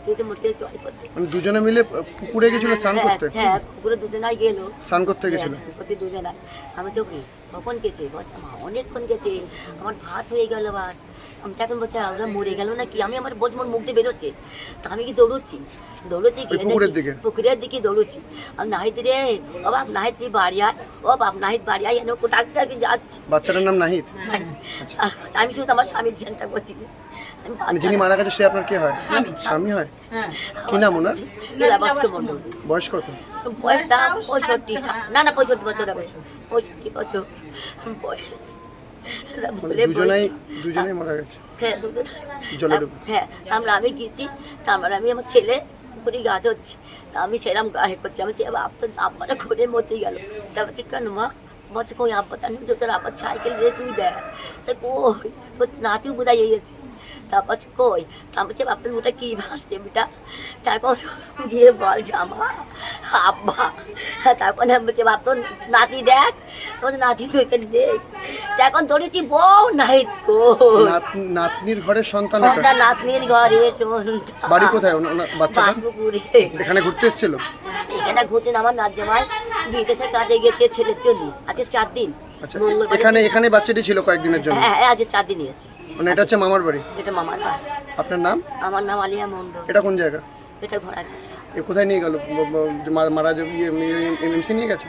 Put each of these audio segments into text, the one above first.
কেটে মোটকে চলে করতে। মানে দুজনে মিলে পুকুরে গেছিল স্নান করতে? হ্যাঁ, পুকুরে দুজনাই গেল স্নান করতে গেছিল। প্রতি দুজনাই। আমি চোখে কখন গেছে, অনেকক্ষণ গেছে, আমার ভাত হয়ে গেল ভাত। আমি তো এখন বলছি আমরা মরে গেল নাকি, আমি আমার বোঝ মোর মুখ দিয়ে বেরোচ্ছে, তা আমি কি দৌড়চ্ছি পুকুরের দিকে দৌড়চ্ছি। আমি নাহিদ রে, ও বাপ নাহিদ তুই বাড়ি আয়, ও বাপ নাহিদ বাড়ি আয়, এনে ডাক্তারকে যাচ্ছি। বাচ্চাটার নাম নাহিদ? আমি শুধু আমার স্বামীর চিন্তা করছি। যিনি মারা গেছে সে আপনার কে হয়? স্বামী হয়? কি নাম ওনার? বয়স কত? বয়সটা 65, না 65 বছর হবে, 65 বছর বয়স। দুজনেই মারা গেছে। হ্যাঁ, জলে ডুবে। হ্যাঁ, আমি গেছি, তারপরে আমি আমার ছেলে পুকুরে গা ধরছি, আমি সেরকম গায়ে করছি, আমি আব্বাটা ঘুরে মরতে গেল। তারপর কেন মা বলছে কই আব্বা, তার তোর আব্বার সাইকেল দিয়ে তুই দেখ, তাই কই তোর নাতিও বোধহয় গেছে। তারপর কই তারপর আপনার ওটা কি ভাসছে বেটা, তারপর গিয়ে বল জামা আব্বা, তারপর বলছে আপনার নাতি দেখ, তোর নাতি তুইকে দেখ, এখন ধরেছি বউ নাই কো নাতনির ঘরের সন্তান, নাতনির ঘরে সন্তান। বাড়ি কোথায় বাচ্চাটা? পুকুরে। এখানে ঘুরতে এসেছিল? এখানে ঘুরতে আমার নাচ জামাই বিদেশে কাজে গেছে ছেলের জন্য, আজকে 4 দিন। আচ্ছা, এখানে বাচ্চাটি ছিল কয়েকদিনের জন্য? হ্যাঁ, আজকে 4 দিন আছে। মানে এটা হচ্ছে মামার বাড়ি? এটা মামার বাড়ি। আপনার নাম? আমার নাম আলিয়া মন্ডল। এটা কোন জায়গা? এটা ঘোড়াগাছা। কোথায় নিয়ে গেল? মারা এমসি নিয়ে গেছে?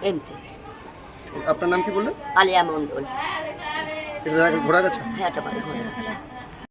এমসি। আপনার নাম কি বললেন? আলিয়া মন্ডল। এটা ঘোড়াগাছা? হ্যাঁ, এটা বাড়ি ঘোড়াগাছা।